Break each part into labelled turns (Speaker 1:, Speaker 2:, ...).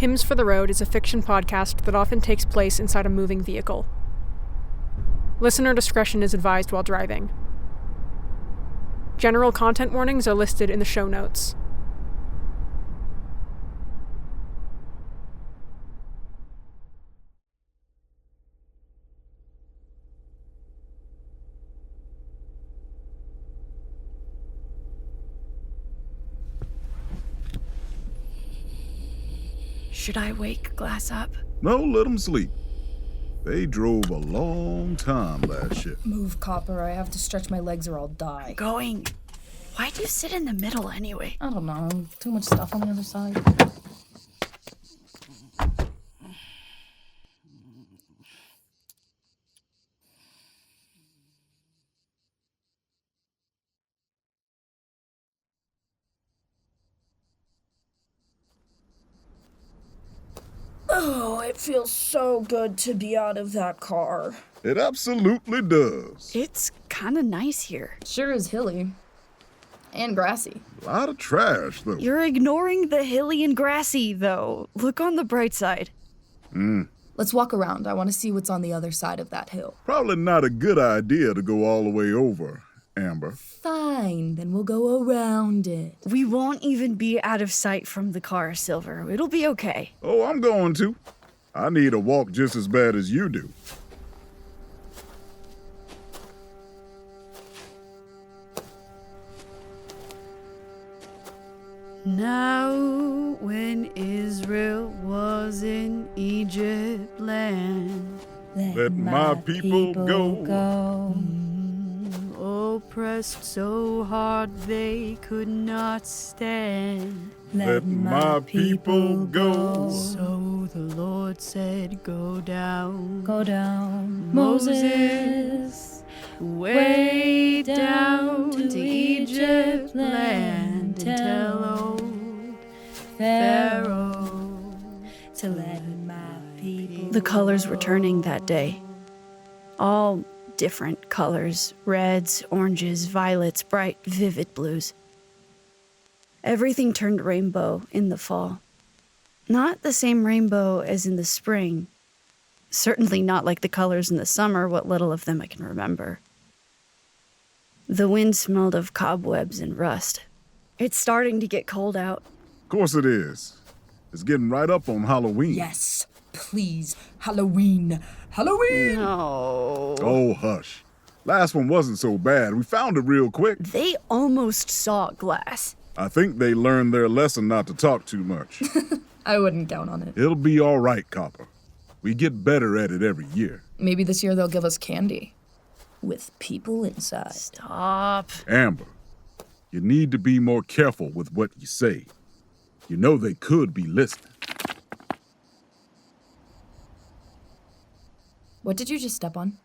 Speaker 1: Hymns for the Road is a fiction podcast that often takes place inside a moving vehicle. Listener discretion is advised while driving. General content warnings are listed in the show notes.
Speaker 2: Should I wake Glass up?
Speaker 3: No, let them sleep. They drove a long time last shift.
Speaker 4: Move, Copper. I have to stretch my legs or I'll die.
Speaker 2: Going. Why'd you sit in the middle anyway?
Speaker 4: I don't know. Too much stuff on the other side. Oh, it feels so good to be out of that car.
Speaker 3: It absolutely does.
Speaker 2: It's kind of nice here.
Speaker 4: Sure is hilly. And grassy.
Speaker 3: A lot of trash, though.
Speaker 2: You're ignoring the hilly and grassy, though. Look on the bright side.
Speaker 4: Let's walk around. I want to see what's on the other side of that hill.
Speaker 3: Probably not a good idea to go all the way over, Amber.
Speaker 4: Fine, then we'll go around it.
Speaker 2: We won't even be out of sight from the car, Silver. It'll be okay.
Speaker 3: Oh, I'm going to. I need a walk just as bad as you do.
Speaker 2: Now, when Israel was in Egypt land,
Speaker 3: Let my people go.
Speaker 2: Oppressed so hard they could not stand.
Speaker 3: Let my people go.
Speaker 2: So the Lord said, go down.
Speaker 4: Go down,
Speaker 2: Moses, way down to Egypt land and tell old Pharaoh
Speaker 4: to let my people.
Speaker 2: The colors were turning that day. All different colors, reds, oranges, violets, bright, vivid blues. Everything turned rainbow in the fall. Not the same rainbow as in the spring. Certainly not like the colors in the summer, what little of them I can remember. The wind smelled of cobwebs and rust. It's starting to get cold out.
Speaker 3: Of course it is. It's getting right up on Halloween.
Speaker 4: Yes, please. Halloween. Halloween!
Speaker 2: No.
Speaker 3: Oh, hush. Last one wasn't so bad. We found it real quick.
Speaker 2: They almost saw Glass.
Speaker 3: I think they learned their lesson not to talk too much.
Speaker 4: I wouldn't count on it.
Speaker 3: It'll be all right, Copper. We get better at it every year.
Speaker 4: Maybe this year they'll give us candy. With people inside.
Speaker 2: Stop.
Speaker 3: Amber, you need to be more careful with what you say. You know they could be listening.
Speaker 4: What did you just step on?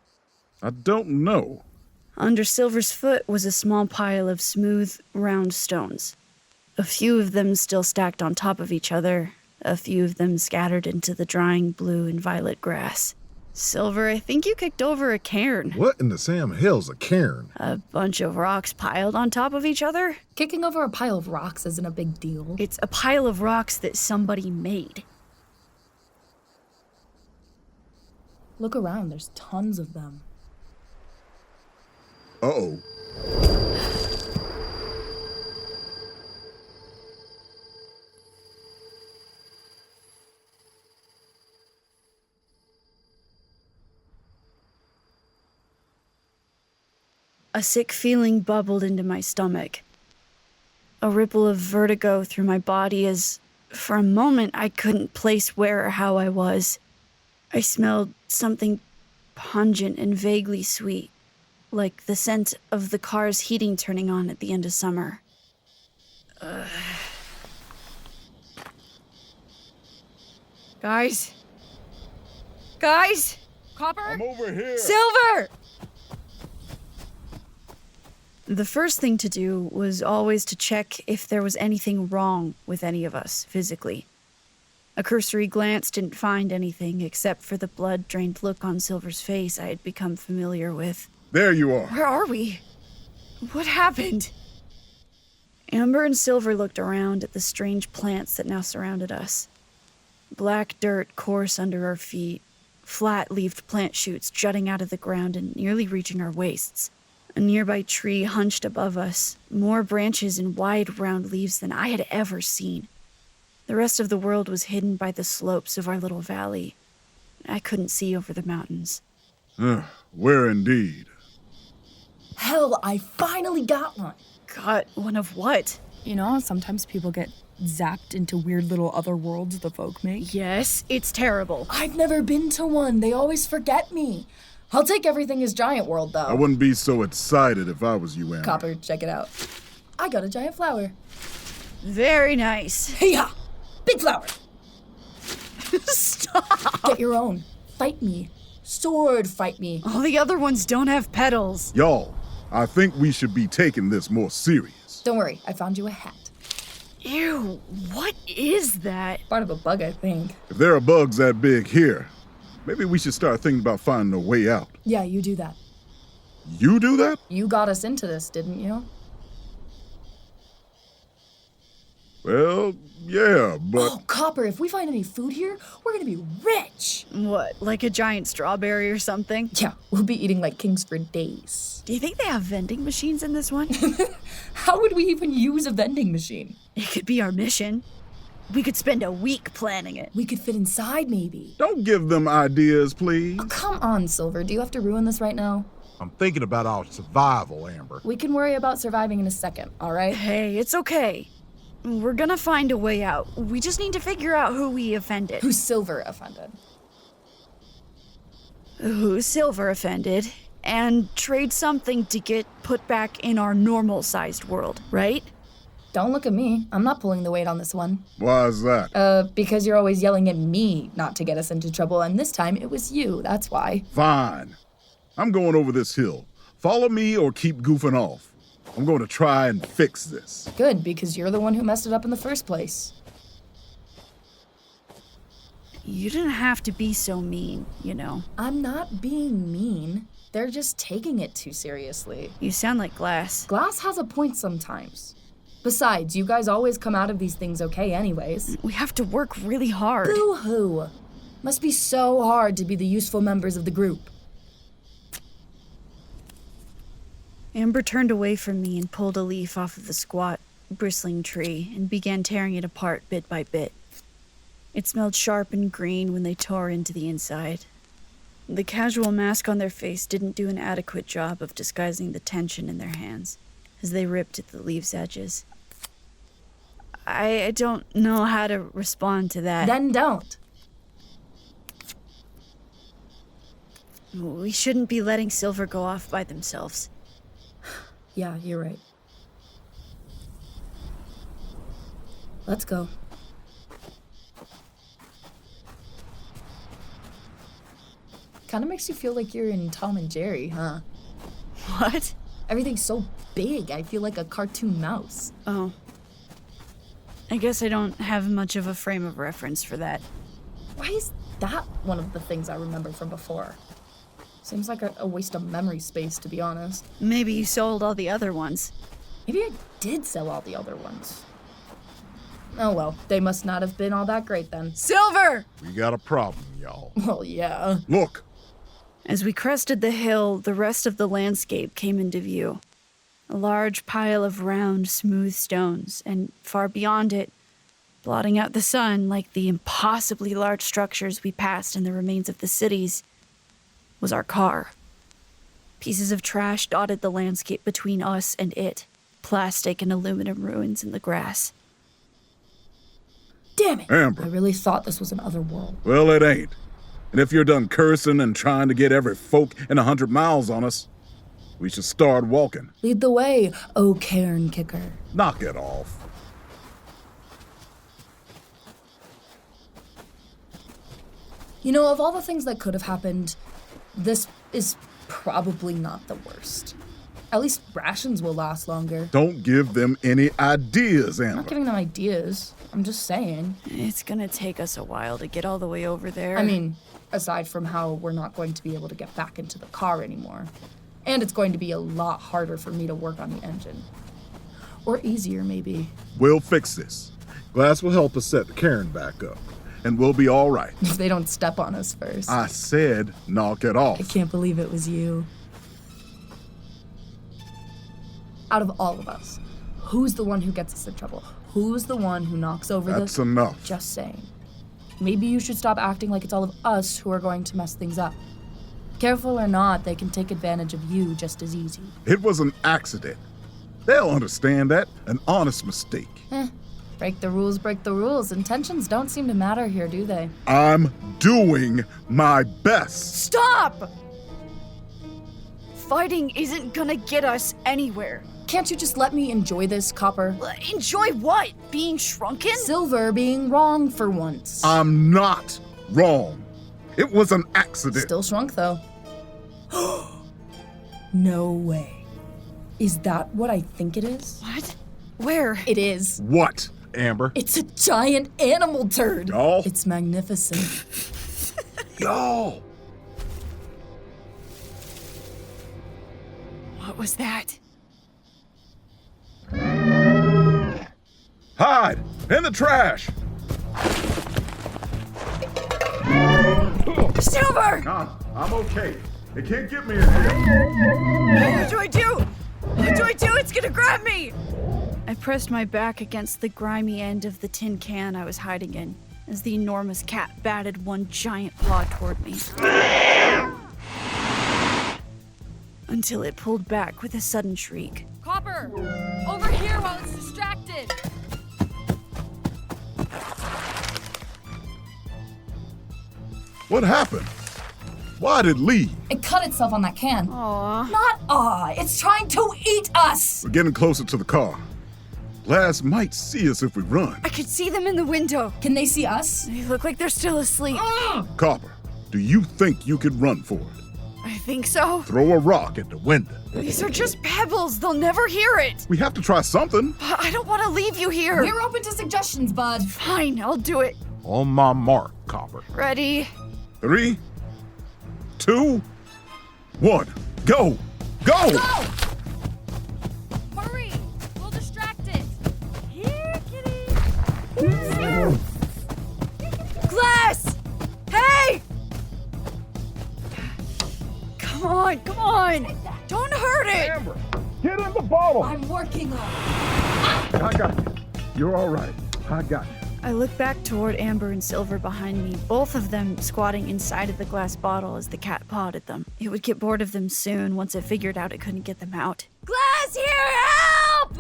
Speaker 3: I don't know.
Speaker 2: Under Silver's foot was a small pile of smooth, round stones. A few of them still stacked on top of each other, a few of them scattered into the drying blue and violet grass. Silver, I think you kicked over a cairn.
Speaker 5: What in the Sam Hill's a cairn?
Speaker 2: A bunch of rocks piled on top of each other?
Speaker 4: Kicking over a pile of rocks isn't a big deal.
Speaker 2: It's a pile of rocks that somebody made.
Speaker 4: Look around, there's tons of them.
Speaker 3: Uh-oh.
Speaker 2: A sick feeling bubbled into my stomach. A ripple of vertigo through my body as, for a moment, I couldn't place where or how I was. I smelled something pungent and vaguely sweet, like the scent of the car's heating turning on at the end of summer. Guys? Guys? Copper?
Speaker 3: I'm over here.
Speaker 2: Silver! The first thing to do was always to check if there was anything wrong with any of us physically. A cursory glance didn't find anything except for the blood-drained look on Silver's face I had become familiar with.
Speaker 3: There you are.
Speaker 2: Where are we? What happened? Amber and Silver looked around at the strange plants that now surrounded us. Black dirt coarse under our feet, flat-leaved plant shoots jutting out of the ground and nearly reaching our waists. A nearby tree hunched above us, more branches and wide round leaves than I had ever seen. The rest of the world was hidden by the slopes of our little valley. I couldn't see over the mountains.
Speaker 3: Where indeed?
Speaker 4: Hell, I finally got one.
Speaker 2: Got one of what?
Speaker 6: You know how sometimes people get zapped into weird little other worlds the folk make?
Speaker 2: Yes, it's terrible.
Speaker 4: I've never been to one. They always forget me. I'll take everything as Giant World, though.
Speaker 3: I wouldn't be so excited if I was you, Amber.
Speaker 4: Copper, check it out. I got a giant flower.
Speaker 2: Very nice.
Speaker 4: Hey-ya! Big flower!
Speaker 2: Stop!
Speaker 4: Get your own. Fight me. Sword fight me.
Speaker 2: All the other ones don't have petals.
Speaker 3: Y'all, I think we should be taking this more serious.
Speaker 4: Don't worry, I found you a hat.
Speaker 2: Ew, what is that?
Speaker 4: Part of a bug, I think.
Speaker 3: If there are bugs that big here, maybe we should start thinking about finding a way out.
Speaker 4: Yeah, you do that.
Speaker 3: You do that?
Speaker 4: You got us into this, didn't you?
Speaker 3: Well, yeah, but...
Speaker 4: Oh, Copper, if we find any food here, we're gonna be rich.
Speaker 2: What, like a giant strawberry or something?
Speaker 4: Yeah, we'll be eating like kings for days.
Speaker 2: Do you think they have vending machines in this one?
Speaker 4: How would we even use a vending machine?
Speaker 2: It could be our mission. We could spend a week planning it.
Speaker 4: We could fit inside, maybe.
Speaker 3: Don't give them ideas, please.
Speaker 4: Oh, come on, Silver. Do you have to ruin this right now?
Speaker 5: I'm thinking about our survival, Amber.
Speaker 4: We can worry about surviving in a second, all right?
Speaker 2: Hey, it's okay. We're gonna find a way out. We just need to figure out who we offended.
Speaker 4: Who's Silver offended?
Speaker 2: Who Silver offended, and trade something to get put back in our normal-sized world, right?
Speaker 4: Don't look at me. I'm not pulling the weight on this one.
Speaker 3: Why is that?
Speaker 4: Because you're always yelling at me not to get us into trouble, and this time it was you, that's why.
Speaker 3: Fine. I'm going over this hill. Follow me or keep goofing off. I'm going to try and fix this.
Speaker 4: Good, because you're the one who messed it up in the first place.
Speaker 2: You didn't have to be so mean, you know.
Speaker 4: I'm not being mean. They're just taking it too seriously.
Speaker 2: You sound like Glass.
Speaker 4: Glass has a point sometimes. Besides, you guys always come out of these things okay anyways.
Speaker 2: We have to work really hard.
Speaker 4: Boo-hoo. Must be so hard to be the useful members of the group.
Speaker 2: Amber turned away from me and pulled a leaf off of the squat, bristling tree and began tearing it apart bit by bit. It smelled sharp and green when they tore into the inside. The casual mask on their face didn't do an adequate job of disguising the tension in their hands as they ripped at the leaf's edges. I don't know how to respond to that.
Speaker 4: Then don't.
Speaker 2: We shouldn't be letting Silver go off by themselves.
Speaker 4: Yeah, you're right. Let's go. Kind of makes you feel like you're in Tom and Jerry, huh?
Speaker 2: What?
Speaker 4: Everything's so big, I feel like a cartoon mouse.
Speaker 2: Oh. I guess I don't have much of a frame of reference for that.
Speaker 4: Why is that one of the things I remember from before? Seems like a waste of memory space, to be honest.
Speaker 2: Maybe you sold all the other ones.
Speaker 4: Maybe I did sell all the other ones. Oh well, they must not have been all that great then.
Speaker 2: Silver!
Speaker 5: We got a problem, y'all.
Speaker 4: Well, yeah.
Speaker 3: Look,
Speaker 2: As we crested the hill, the rest of the landscape came into view. A large pile of round, smooth stones, and far beyond it, blotting out the sun like the impossibly large structures we passed in the remains of the cities, was our car. Pieces of trash dotted the landscape between us and it, plastic and aluminum ruins in the grass.
Speaker 4: Damn it!
Speaker 3: Amber.
Speaker 4: I really thought this was another world.
Speaker 3: well, it ain't. And if you're done cursing and trying to get every folk in 100 miles on us, we should start walking.
Speaker 4: Lead the way, oh cairn kicker.
Speaker 3: Knock it off.
Speaker 4: You know, of all the things that could have happened, this is probably not the worst. At least rations will last longer.
Speaker 3: Don't give them any ideas,
Speaker 4: I'm not
Speaker 3: Amber.
Speaker 4: giving them ideas. I'm just saying.
Speaker 2: It's gonna take us a while to get all the way over there.
Speaker 4: I mean, aside from how we're not going to be able to get back into the car anymore. And it's going to be a lot harder for me to work on the engine. Or easier, maybe.
Speaker 3: We'll fix this.
Speaker 5: Glass will help us set the cairn back up.
Speaker 3: and we'll be all right.
Speaker 4: If they don't step on us first.
Speaker 3: I said knock it off.
Speaker 4: I can't believe it was you. Out of all of us, who's the one who gets us in trouble? Who's the one who knocks over the...
Speaker 3: That's enough.
Speaker 4: Just saying. Maybe you should stop acting like it's all of us who are going to mess things up. Careful or not, they can take advantage of you just as easy.
Speaker 3: It was an accident. They'll understand that. An honest mistake.
Speaker 4: Break the rules, break the rules. Intentions don't seem to matter here, do they?
Speaker 3: I'm doing my best.
Speaker 2: Stop! Fighting isn't gonna get us anywhere.
Speaker 4: Can't you just let me enjoy this, Copper?
Speaker 2: Enjoy what? Being shrunken?
Speaker 4: Silver being wrong for once.
Speaker 3: I'm not wrong. It was an accident.
Speaker 4: Still shrunk, though. No way. Is that what I think it is?
Speaker 2: What? Where?
Speaker 4: It is.
Speaker 3: What?
Speaker 5: Amber.
Speaker 4: It's a giant animal turd.
Speaker 3: Y'all?
Speaker 4: It's magnificent.
Speaker 3: Y'all.
Speaker 2: What was that?
Speaker 3: Hide! In the trash!
Speaker 2: Silver!
Speaker 3: Nah, I'm okay. It can't get me in here.
Speaker 2: What do I do? What do I do? It's gonna grab me! I pressed my back against the grimy end of the tin can I was hiding in as the enormous cat batted one giant paw toward me. Until it pulled back with a sudden shriek.
Speaker 6: Copper! Over here while it's distracted!
Speaker 3: What happened? Why'd it leave?
Speaker 4: It cut itself on that can.
Speaker 2: Aww.
Speaker 4: Not it's trying to eat us!
Speaker 3: We're getting closer to the car. Glass might see us if we run.
Speaker 2: I could see them in the window.
Speaker 4: Can they see us?
Speaker 2: They look like they're still asleep.
Speaker 3: Copper, do you think you could run for it?
Speaker 2: I think so.
Speaker 3: Throw a rock at the window.
Speaker 2: These are just pebbles. They'll never hear it.
Speaker 3: We have to try something.
Speaker 2: But I don't want to leave you here.
Speaker 4: We're open to suggestions, bud.
Speaker 2: Fine, I'll do it.
Speaker 5: On my mark, Copper.
Speaker 2: Ready?
Speaker 3: 3, 2, 1, go! Go!
Speaker 4: Go!
Speaker 6: Hurry! We'll distract it!
Speaker 2: Here, kitty. Glass! Hey! Come on, come on! Don't hurt it!
Speaker 3: Amber, get in the bottle!
Speaker 4: I'm working on it.
Speaker 3: I got you. You're all right. I got you.
Speaker 2: I look back toward Amber and Silver behind me, both of them squatting inside of the glass bottle as the cat pawed at them. It would get bored of them soon once it figured out it couldn't get them out. Glass, here, help!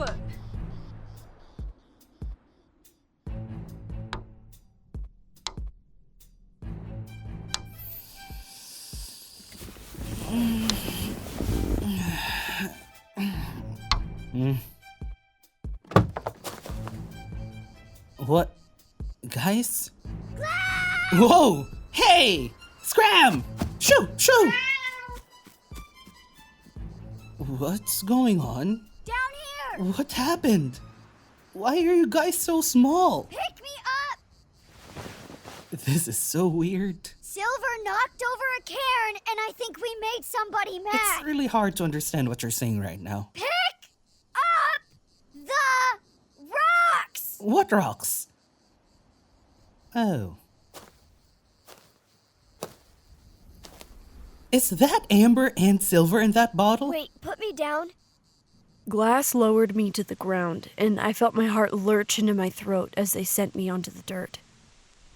Speaker 7: What? Guys? Whoa! Hey! Scram! Shoo! Shoo! What's going on?
Speaker 8: Down here!
Speaker 7: What happened? Why are you guys so small?
Speaker 8: Pick me up!
Speaker 7: This is so weird.
Speaker 8: Silver knocked over a cairn, and I think we made somebody mad.
Speaker 7: It's really hard to understand what you're saying right now.
Speaker 8: Pick up the rocks!
Speaker 7: What rocks? Oh. Is that Amber and Silver in that bottle?
Speaker 8: Wait, put me down.
Speaker 2: Glass lowered me to the ground, and I felt my heart lurch into my throat as they sent me onto the dirt.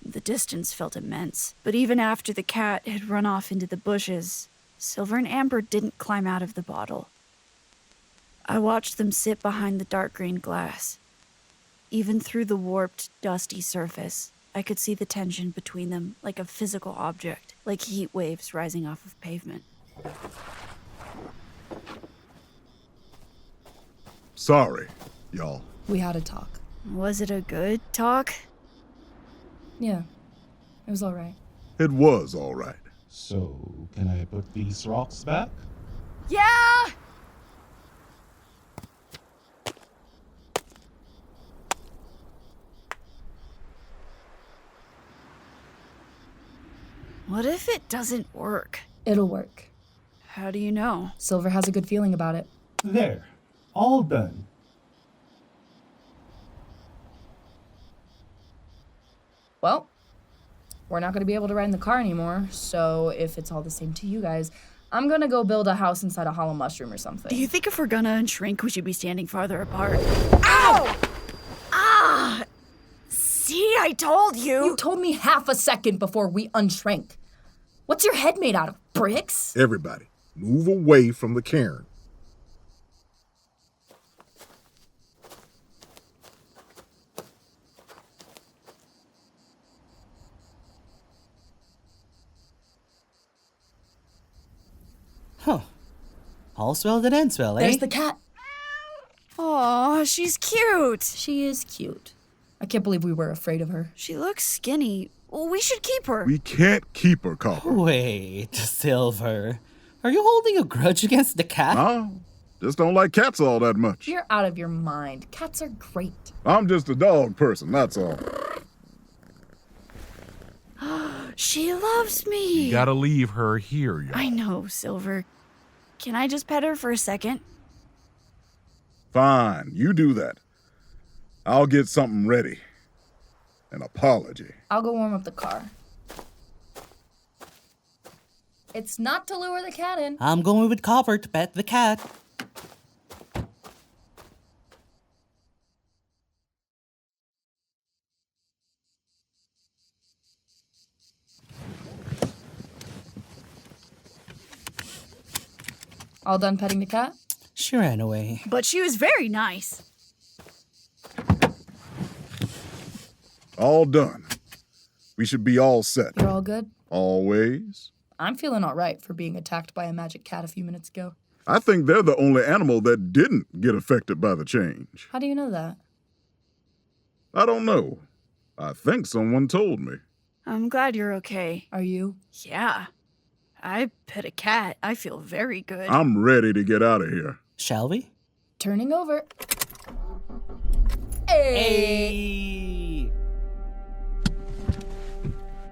Speaker 2: The distance felt immense, but even after the cat had run off into the bushes, Silver and Amber didn't climb out of the bottle. I watched them sit behind the dark green glass. Even through the warped, dusty surface, I could see the tension between them like a physical object, like heat waves rising off of pavement.
Speaker 3: Sorry, y'all.
Speaker 4: We had a talk.
Speaker 2: Was it a good talk?
Speaker 4: Yeah, it was all right.
Speaker 3: It was all right.
Speaker 9: So, can I put these rocks back?
Speaker 2: Yeah! What if it doesn't work?
Speaker 4: It'll work.
Speaker 2: How do you know?
Speaker 4: Silver has a good feeling about it.
Speaker 9: There. All done.
Speaker 4: Well, we're not going to be able to ride in the car anymore, so if it's all the same to you guys, I'm going to go build a house inside a hollow mushroom or something.
Speaker 2: Do you think if we're gonna shrink, we should be standing farther apart? Ow! Ah! See, I told you!
Speaker 4: You told me half a second before we unshrank. What's your head made out of, bricks?
Speaker 5: Everybody, move away from the cairn.
Speaker 7: Huh. All's well that ends well, eh?
Speaker 4: There's the cat.
Speaker 2: Aw, she's cute.
Speaker 4: She is cute. I can't believe we were afraid of her.
Speaker 2: She looks skinny. Well, we should keep her.
Speaker 3: We can't keep her, Copper.
Speaker 7: Wait, Silver. Are you holding a grudge against the cat?
Speaker 3: No, just don't like cats all that much.
Speaker 4: You're out of your mind. Cats are great.
Speaker 3: I'm just a dog person, that's all.
Speaker 2: She loves me.
Speaker 5: You gotta leave her here, y'all.
Speaker 2: I know, Silver. Can I just pet her for a second?
Speaker 3: Fine, you do that. I'll get something ready. An apology.
Speaker 4: I'll go warm up the car. It's not to lure the cat in.
Speaker 7: I'm going with Copper to pet the cat.
Speaker 4: All done petting the cat?
Speaker 7: She ran away.
Speaker 2: But she was very nice.
Speaker 3: All done. We should be all set.
Speaker 4: You're all good?
Speaker 3: Always.
Speaker 4: I'm feeling all right for being attacked by a magic cat a few minutes ago.
Speaker 3: I think they're the only animal that didn't get affected by the change.
Speaker 4: How do you know that?
Speaker 3: I don't know. I think someone told me.
Speaker 2: I'm glad you're okay.
Speaker 4: Are you?
Speaker 2: Yeah. I pet a cat. I feel very good.
Speaker 3: I'm ready to get out of here.
Speaker 7: Shall we?
Speaker 4: Turning over. Hey!
Speaker 7: Hey!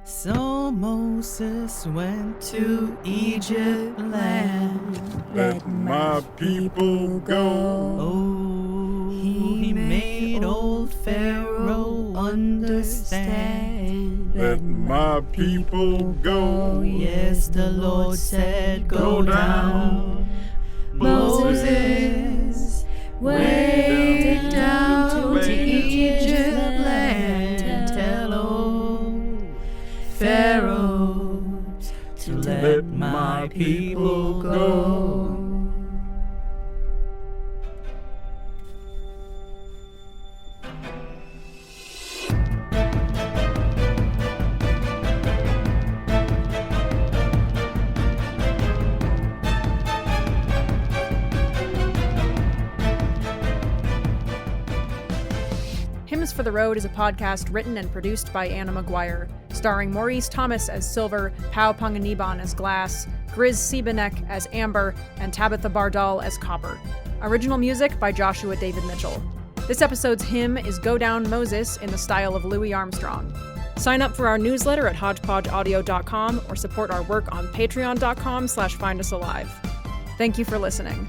Speaker 7: So Moses went to Egypt land.
Speaker 3: Let my people go.
Speaker 7: Oh, he made old Pharaoh understand.
Speaker 3: Let my people go.
Speaker 7: Yes, the Lord said, go down. Moses went down to Egypt land and tell old Pharaoh to let my people go.
Speaker 1: Hymns for the Road is a podcast written and produced by Anna Maguire, starring Maurice Thomas as Silver, Pao Panginiban as Glass, Griz Siebeneck as Amber, and Tabitha Bardall as Copper. Original music by Joshua David Mitchell. This episode's hymn is Go Down Moses in the style of Louis Armstrong. Sign up for our newsletter at hodgepodgeaudio.com or support our work on patreon.com/findusalive. Thank you for listening.